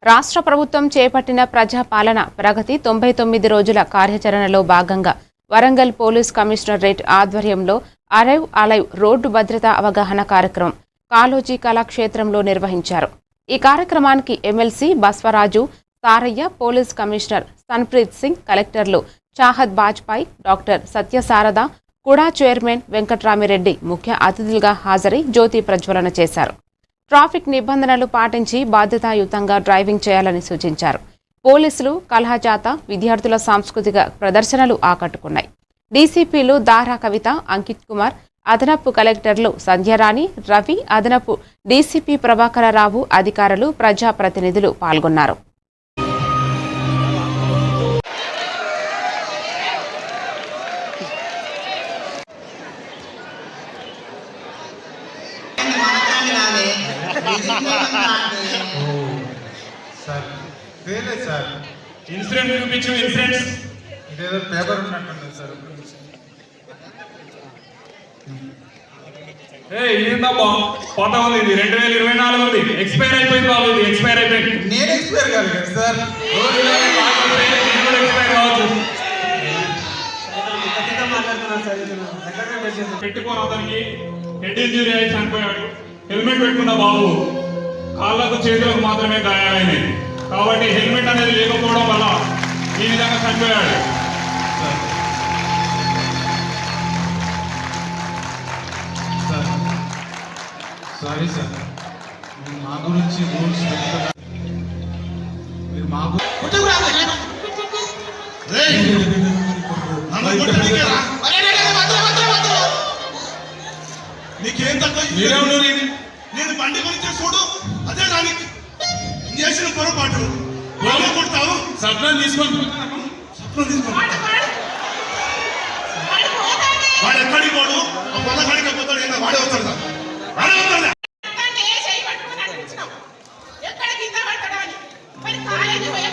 రాష్ట్ర ప్రభుత్వం చేపట్టిన ప్రజాపాలన ప్రగతి 99 రోజుల కార్యాచరణలో భాగంగా వరంగల్ పోలీస్ కమిషనరేట్ ఆధ్వర్యంలో అరైవ్ అలైవ్ రోడ్డు భద్రతా అవగాహన కార్యక్రమం కాళోజీ కళాక్షేత్రంలో నిర్వహించారు. ఈ కార్యక్రమానికి MLC Baswaraju, Saraiah, police commissioner Sanpreet Singh, కలెక్టర్లు చాహద్ బాజ్పాయ్, డాక్టర్ సత్యసారద, కుడా చైర్మన్ వెంకట్రామిరెడ్డి ముఖ్య అతిథులుగా హాజరై జ్యోతి ప్రజ్వలన చేశారు. ట్రాఫిక్ నిబంధనలు పాటించి బాధ్యతాయుతంగా డ్రైవింగ్ చేయాలని సూచించారు. పోలీసులు, కలహజాత, విద్యార్థుల సాంస్కృతిక ప్రదర్శనలు ఆకట్టుకున్నాయి. డీసీపీలు దారా కవిత, అంకిత్ కుమార్, అదనపు కలెక్టర్లు సంధ్యారాణి, రవి, అదనపు డీసీపీ ప్రభాకరరావు, అధికారులు, ప్రజాప్రతినిధులు పాల్గొన్నారు. ఇన్సిడెంట్ చూపించు. ఇన్సిడెంట్స్ ఇదేదో పేపర్ ఉన్నట్టుంది సార్. ఇదేందబ్బా పాత ఉంది, ఇది 2024 ఉంది. ఎక్స్పైర్ అయిపోయింది బాబు, ఇది ఎక్స్పైర్ అయిపోయింది. నేను ఎక్స్పైర్ కాదు కదా సార్. ఎక్స్పైర్ కావచ్చు. పెట్టుకోని అతనికి హెడ్ ఇంజరీ అయి చనిపోయాడు. హెల్మెట్ పెట్టుకున్న బాబు కాళ్ళకు చేతులకు మాత్రమే గాయాలైనాయి. కాబట్టి హెల్మెట్ అనేది లేకపోవడం వల్ల ఈ విధంగా చనిపోయాడు. సారీ సార్, మా గురించి రూల్స్ మీరు మా నీకేం తక్కువ. నేను బండి గురించి చూడు, అదే దానికి చేసిన పొరపాటు కొడతావు. సప్నం తీసుకొని వాడు ఎక్కడికి పోడు, ఆ పొల కడికి పోతాడు. వాడే వస్తాడు, వాడే వస్తాడు. ఎక్కడ కింద పడతాడు అని మరి కాలేజీ పోయే